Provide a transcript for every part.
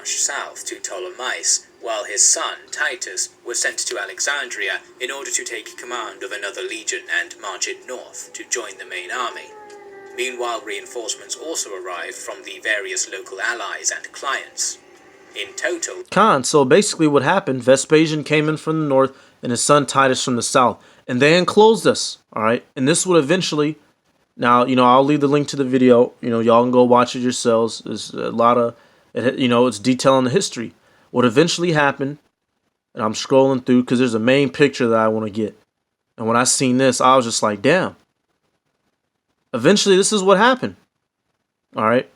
marched south to Ptolemais, while his son, Titus, was sent to Alexandria in order to take command of another legion and march it north to join the main army. Meanwhile, reinforcements also arrived from the various local allies and clients. In total... So basically what happened, Vespasian came in from the north and his son Titus from the south. And they enclosed us, all right? And this would eventually... Now, I'll leave the link to the video. Y'all can go watch it yourselves. There's a lot of, it's detailing the history. What eventually happened, and I'm scrolling through because there's a main picture that I want to get. And when I seen this, I was just like, damn. Eventually, this is what happened. All right.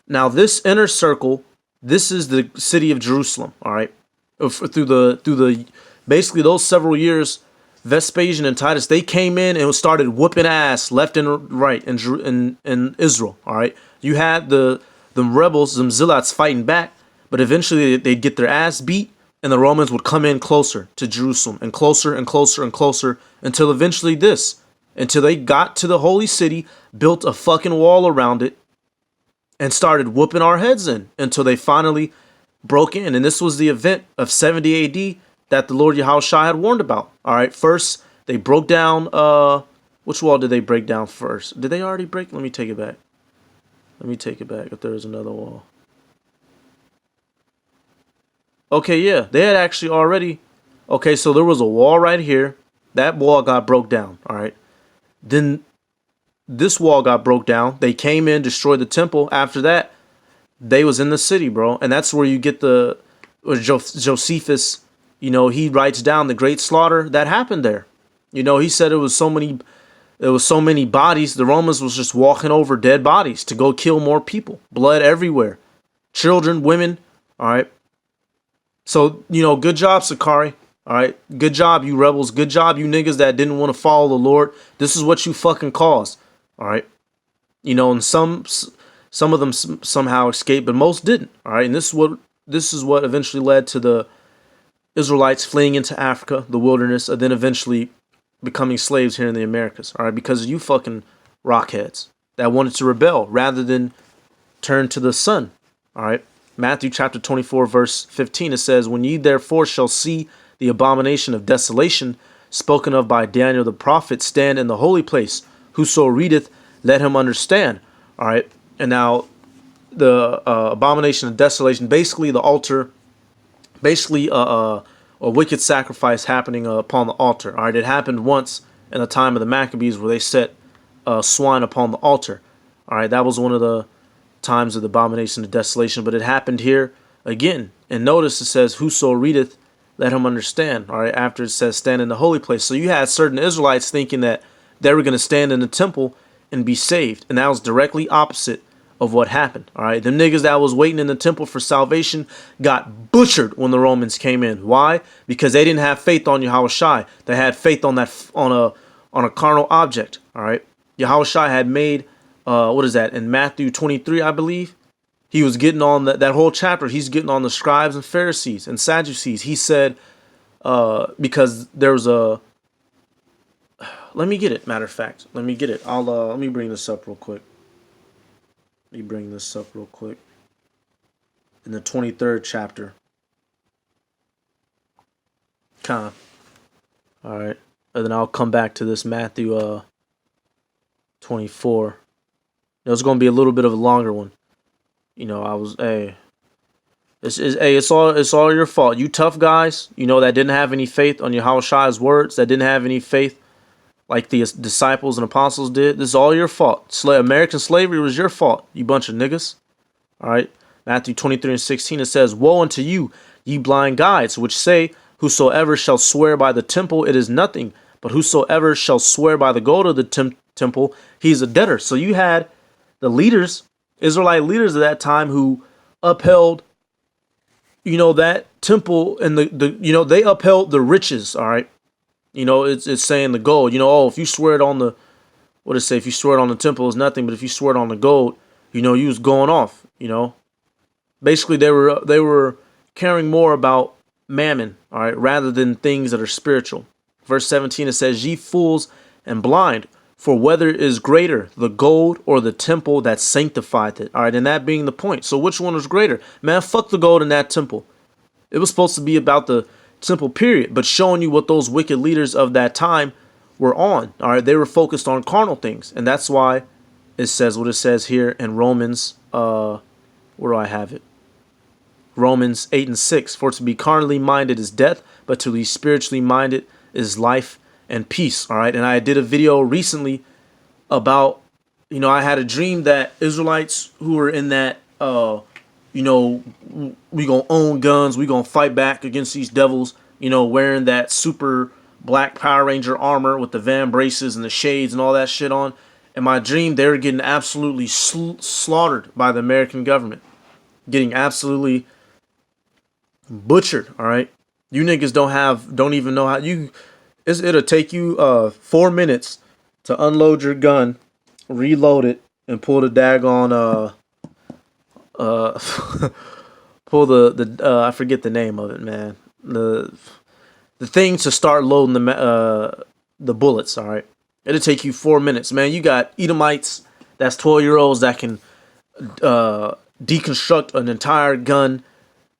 Now, this inner circle, this is the city of Jerusalem. All right. Through the basically those several years, Vespasian and Titus, they came in and started whooping ass left and right in Israel. All right, you had the rebels, them zealots fighting back, but eventually they'd get their ass beat, and the Romans would come in closer to Jerusalem and closer and closer and closer until eventually until they got to the holy city, built a fucking wall around it, and started whooping our heads in until they finally broke in. And this was the event of 70 A.D. that the Lord Yahushua had warned about. All right, first they broke down, which wall did they break down first? Did they already break? Let me take it back. If there was another wall. Okay, yeah, they had actually already. Okay, so there was a wall right here. That wall got broke down, all right. Then this wall got broke down. They came in, destroyed the temple. After that, they was in the city, bro. And that's where you get the Josephus. He writes down the great slaughter that happened there. He said there was so many bodies. The Romans was just walking over dead bodies to go kill more people. Blood everywhere. Children, women. All right. So, good job, Sicarri. All right. Good job, you rebels. Good job, you niggas that didn't want to follow the Lord. This is what you fucking caused. All right. And some of them somehow escaped, but most didn't. All right. And this is what eventually led to the Israelites fleeing into Africa, the wilderness, and then eventually becoming slaves here in the Americas. All right, because of you fucking rockheads that wanted to rebel rather than turn to the Son. All right, Matthew chapter 24, verse 15, it says, "When ye therefore shall see the abomination of desolation spoken of by Daniel the prophet stand in the holy place, whoso readeth, let him understand." All right, and now the abomination of desolation, basically the altar. Basically, a wicked sacrifice happening upon the altar. All right, it happened once in the time of the Maccabees where they set swine upon the altar. All right, that was one of the times of the abomination of desolation, but it happened here again. And notice it says, "Whoso readeth, let him understand." All right, after it says, "Stand in the holy place." So you had certain Israelites thinking that they were going to stand in the temple and be saved, and that was directly opposite of what happened. All right, them niggas that was waiting in the temple for salvation got butchered when the Romans came in. Why? Because they didn't have faith on Yahushua. They had faith on a carnal object. All right, Yahushua had made what is that in Matthew 23, I believe. He was getting on that whole chapter. He's getting on the scribes and Pharisees and Sadducees. He said because there was a. Let me get it. Matter of fact, let me get it. Let me bring this up real quick. In the 23rd chapter. All right. And then I'll come back to this Matthew 24. It's going to be a little bit of a longer one. It's all your fault. You tough guys, that didn't have any faith on Yahushua's words, that didn't have any faith like the disciples and apostles did. This is all your fault. American slavery was your fault, you bunch of niggas. All right. Matthew 23 and 16, it says, "Woe unto you, ye blind guides, which say, whosoever shall swear by the temple, it is nothing. But whosoever shall swear by the gold of the temple, he is a debtor." So you had the leaders, Israelite leaders at that time, who upheld, that temple and they upheld the riches. All right. It's saying the gold. If you swear it on the, what does it say? If you swear it on the temple, it's nothing. But if you swear it on the gold, you was going off. Basically they were caring more about mammon, all right, rather than things that are spiritual. Verse 17, it says, "Ye fools and blind, For whether is greater, the gold or the temple that sanctified it. All right, and that being the point. So which one was greater? Man, fuck the gold in that temple. It was supposed to be about the temple period, but showing you what those wicked leaders of that time were on. All right, they were focused on carnal things, and that's why it says what it says here in Romans. Where do I have it? Romans 8:6. For to be carnally minded is death, but to be spiritually minded is life and peace. All right, and I did a video recently about, I had a dream that Israelites who were in that, we gonna own guns, we gonna fight back against these devils, wearing that super black Power Ranger armor with the van braces and the shades and all that shit on. In my dream, they were getting absolutely slaughtered by the American government, getting absolutely butchered. All right, you niggas don't even know how it'll take you 4 minutes to unload your gun, reload it, and pull the daggone pull the I forget the name of it, man. The thing to start loading the bullets. All right, it'll take you 4 minutes, man. You got Edomites, that's 12-year-olds that can deconstruct an entire gun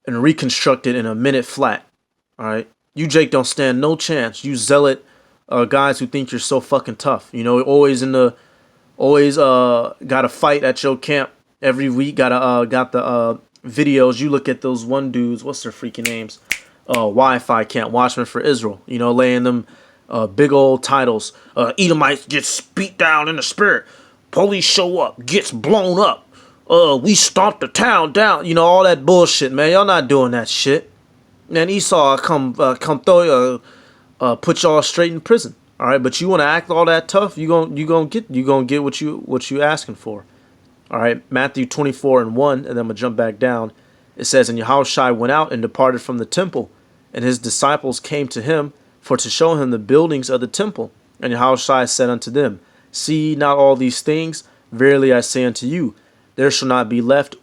and reconstruct it in a minute flat. All right, you Jake don't stand no chance. You zealot guys who think you're so fucking tough. Always got a fight at your camp every week. Got the videos. You look at those one dudes. What's their freaking names? Wi-Fi camp, Watchmen for Israel. Laying them big old titles. Edomites gets beat down in the spirit. Police show up, gets blown up. We stomped the town down. All that bullshit, man. Y'all not doing that shit. Man, Esau come throw you, put y'all straight in prison. All right, but you want to act all that tough, you gonna get what you asking for. All right, Matthew 24:1, and then I'm gonna jump back down. It says, and Yahushua went out and departed from the temple, and his disciples came to him for to show him the buildings of the temple. And Yahushua said unto them, see ye not all these things? Verily I say unto you, there shall not be left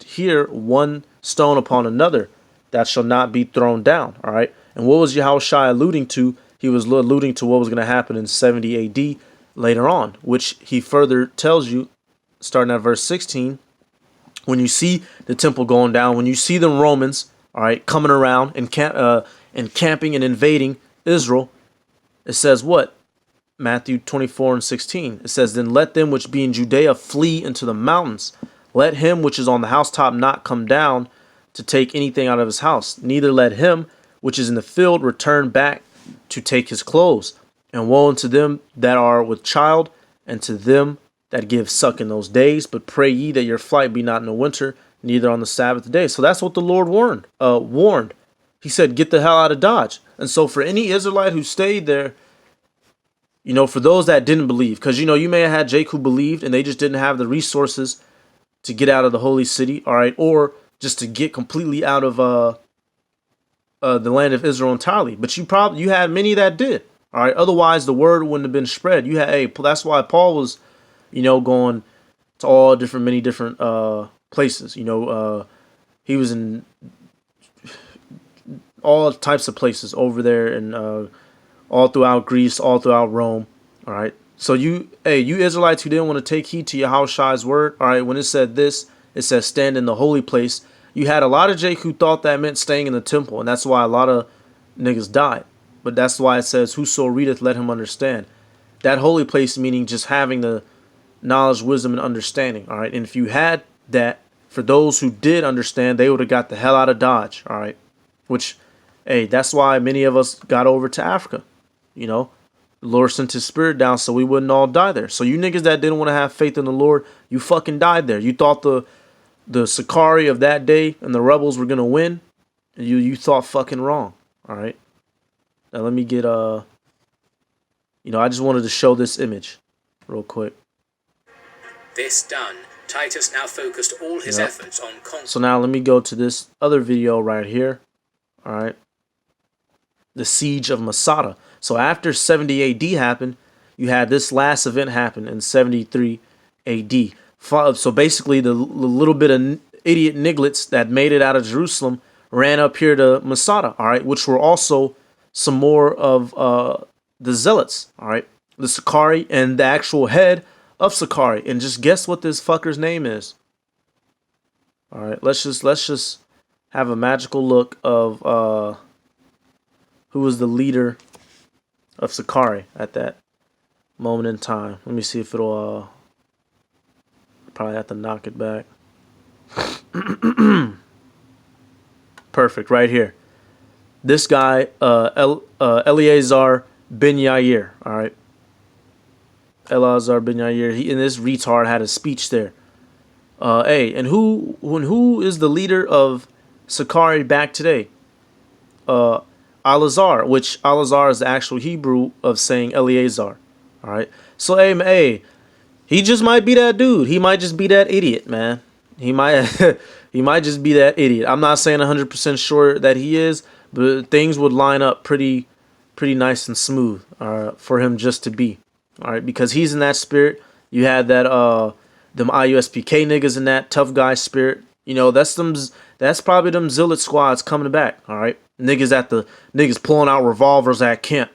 here one stone upon another that shall not be thrown down. All right, and what was Yahushua alluding to? He was alluding to what was going to happen in 70 AD later on, which he further tells you, starting at verse 16, when you see the temple going down, when you see the Romans, all right, coming around and camping and invading Israel, it says what? Matthew 24:16. It says, then let them which be in Judea flee into the mountains. Let him which is on the housetop not come down to take anything out of his house. Neither let him which is in the field return back to take his clothes. And woe unto them that are with child, and to them that give suck in those days. But pray ye that your flight be not in the winter, neither on the Sabbath day. So that's what the Lord warned. He said, get the hell out of Dodge. And so for any Israelite who stayed there, for those that didn't believe, because, you may have had Jake who believed and they just didn't have the resources to get out of the holy city, all right, or just to get completely out of the land of Israel entirely. But you had many that did. All right. Otherwise, the word wouldn't have been spread. That's why Paul was, going to many different places. He was in all types of places over there and all throughout Greece, all throughout Rome. All right. So you Israelites who didn't want to take heed to Yahushua's word. All right. When it said this, it says stand in the holy place. You had a lot of Jake who thought that meant staying in the temple, and that's why a lot of niggas died. But that's why it says, whoso readeth, let him understand. That holy place meaning just having the knowledge, wisdom, and understanding. All right. And if you had that, for those who did understand, they would have got the hell out of Dodge. All right. Which, that's why many of us got over to Africa. The Lord sent his spirit down so we wouldn't all die there. So you niggas that didn't want to have faith in the Lord, you fucking died there. You thought the Sicarri of that day and the rebels were going to win. You thought fucking wrong. All right. Now let me get, I just wanted to show this image real quick. This done, Titus now focused all his efforts on So now let me go to this other video right here. All right. The siege of Masada. So after 70 AD happened, you had this last event happen in 73 AD. So basically the little bit of idiot nigglets that made it out of Jerusalem ran up here to Masada, all right, which were also some more of the Zealots, all right, the Sicarri and the actual head of Sicarri. And just guess what this fucker's name is. All right, let's just have a magical look of who was the leader of Sicarri at that moment in time. Let me see if it'll probably have to knock it back. Perfect, right here. This guy, Eleazar ben Yair. All right, Eleazar ben Yair. He and this retard had a speech there. Hey, and who is the leader of Sicarri back today? Alazar, which Alazar is the actual Hebrew of saying Eleazar. All right, so hey, he just might be that dude. He might just be that idiot, man. He might he might just be that idiot. I'm not saying 100% sure that he is, but things would line up pretty nice and smooth for him just to be. All right, because he's in that spirit. You had that them IUSPK niggas in that tough guy spirit. You know, that's probably them zealot squads coming back. All right, niggas pulling out revolvers at camp.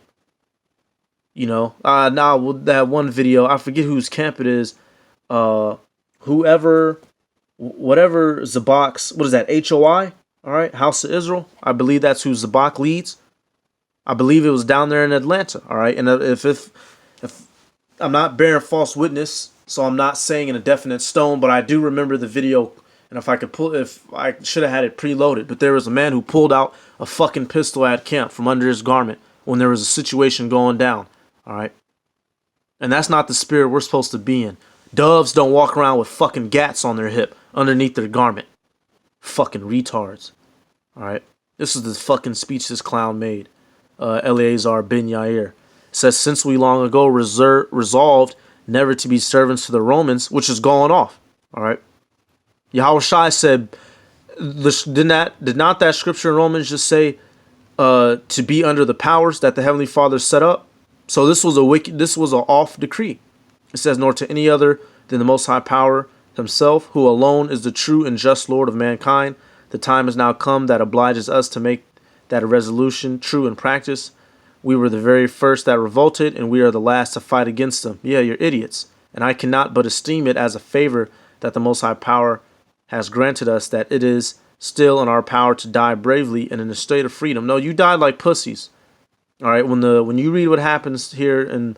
You know, now that one video, I forget whose camp it is. Whatever Zabak's, what is that? HOI. All right, House of Israel. I believe that's who Zabak leads. I believe it was down there in Atlanta. All right, and if I'm not bearing false witness, so I'm not saying in a definite stone, but I do remember the video. And if I should have had it preloaded, but there was a man who pulled out a fucking pistol at camp from under his garment when there was a situation going down. All right, and that's not the spirit we're supposed to be in. Doves don't walk around with fucking gats on their hip underneath their garment. Fucking retards. All right, this is the fucking speech this clown made. Eleazar ben Yair says, since we long ago resolved never to be servants to the Romans, which is going off. All right, Yahushua said, did not that scripture in Romans just say to be under the powers that the Heavenly Father set up? So this was an off decree. It says, nor to any other than the Most High Power himself, who alone is the true and just Lord of mankind. The time has now come that obliges us to make that a resolution true in practice. We were the very first that revolted, and we are the last to fight against them. Yeah, you're idiots. And I cannot but esteem it as a favor that the Most High Power has granted us, that it is still in our power to die bravely and in a state of freedom. No, you died like pussies. All right, when you read what happens here in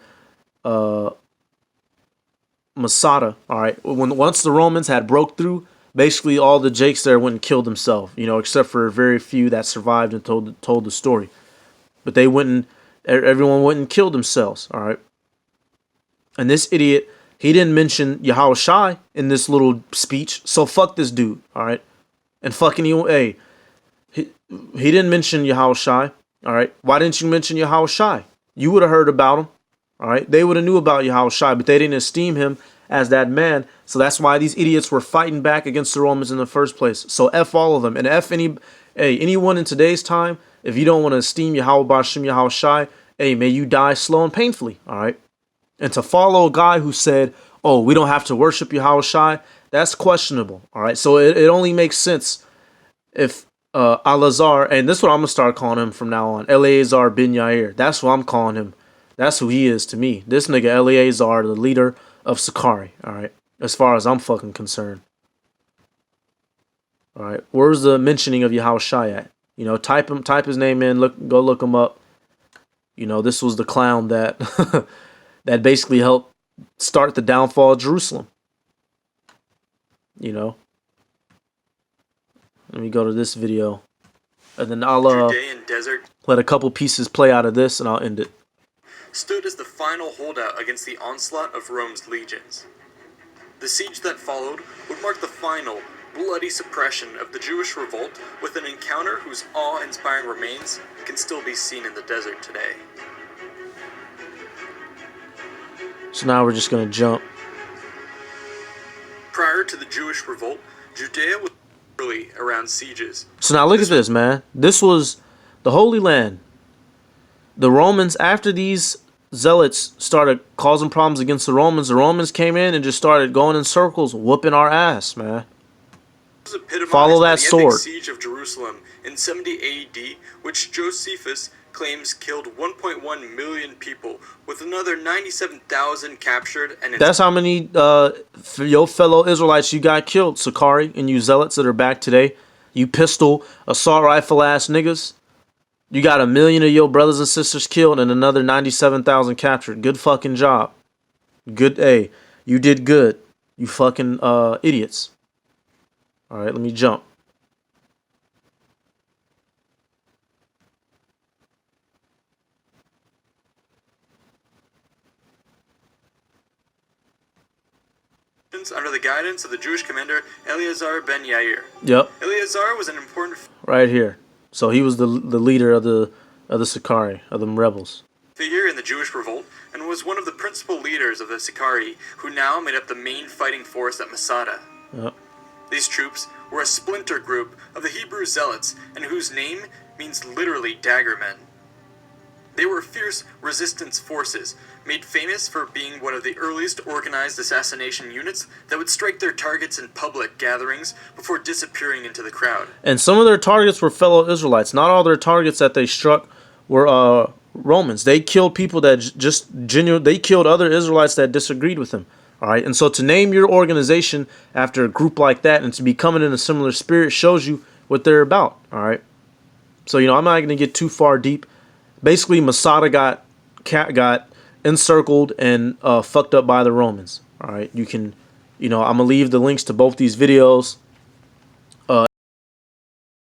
Masada, all right, once the Romans had broke through, basically all the Jakes there went and killed themselves, you know, except for very few that survived and told the story. But everyone went and killed themselves, all right. And this idiot, he didn't mention Yahushai in this little speech, so fuck this dude, all right. And fucking you, hey, he didn't mention Yahushai. All right. Why didn't you mention Yahushai? You would have heard about him. All right. They would have knew about Yahushai, but they didn't esteem him as that man. So that's why these idiots were fighting back against the Romans in the first place. So F all of them. And F anyone in today's time, if you don't want to esteem Yahweh Bashim Yahushai, hey, may you die slow and painfully. All right. And to follow a guy who said, oh, we don't have to worship Yahushai, that's questionable. All right. So it only makes sense if Alazar, and this is what I'm going to start calling him from now on, Eleazar ben Yair. That's what I'm calling him. That's who he is to me. This nigga Eleazar, the leader of Sicarri, all right, as far as I'm fucking concerned. All right, where's the mentioning of Yahushai at? You know, type his name in, go look him up. You know, this was the clown that that basically helped start the downfall of Jerusalem. You know. Let me go to this video, and then I'll let a couple pieces play out of this, and I'll end it. Stood as the final holdout against the onslaught of Rome's legions. The siege that followed would mark the final, bloody suppression of the Jewish revolt with an encounter whose awe-inspiring remains can still be seen in the desert today. So now we're just going to jump. Prior to the Jewish revolt, Judea was early around sieges. So now look at this, man. This was the Holy Land. The Romans, after these zealots started causing problems against the Romans came in and just started going in circles, whooping our ass, man. Follow that sword. Siege of Jerusalem in 70 AD, which Josephus claims killed 1.1 million people, with another 97,000 captured and... That's how many your fellow Israelites you got killed, Sicarri, and you zealots that are back today. You pistol, assault rifle ass niggas. You got 1 million of your brothers and sisters killed and another 97,000 captured. Good fucking job. Good, hey, you did good. You fucking idiots. All right, let me jump. under the guidance of the Jewish commander Eleazar ben Yair. Yep. Eleazar was an important right here. So he was the leader of the Sicarri, of the rebels. Figure in the Jewish revolt, and was one of the principal leaders of the Sicarri, who now made up the main fighting force at Masada. Yep. These troops were a splinter group of the Hebrew Zealots, and whose name means literally dagger men. They were fierce resistance forces, made famous for being one of the earliest organized assassination units that would strike their targets in public gatherings before disappearing into the crowd. And some of their targets were fellow Israelites. Not all their targets that they struck were Romans. They killed people that they killed other Israelites that disagreed with them. All right. And so to name your organization after a group like that and to be coming in a similar spirit shows you what they're about. All right. So, I'm not going to get too far deep. Basically, Masada got encircled and fucked up by the Romans. All right, you can, I'm gonna leave the links to both these videos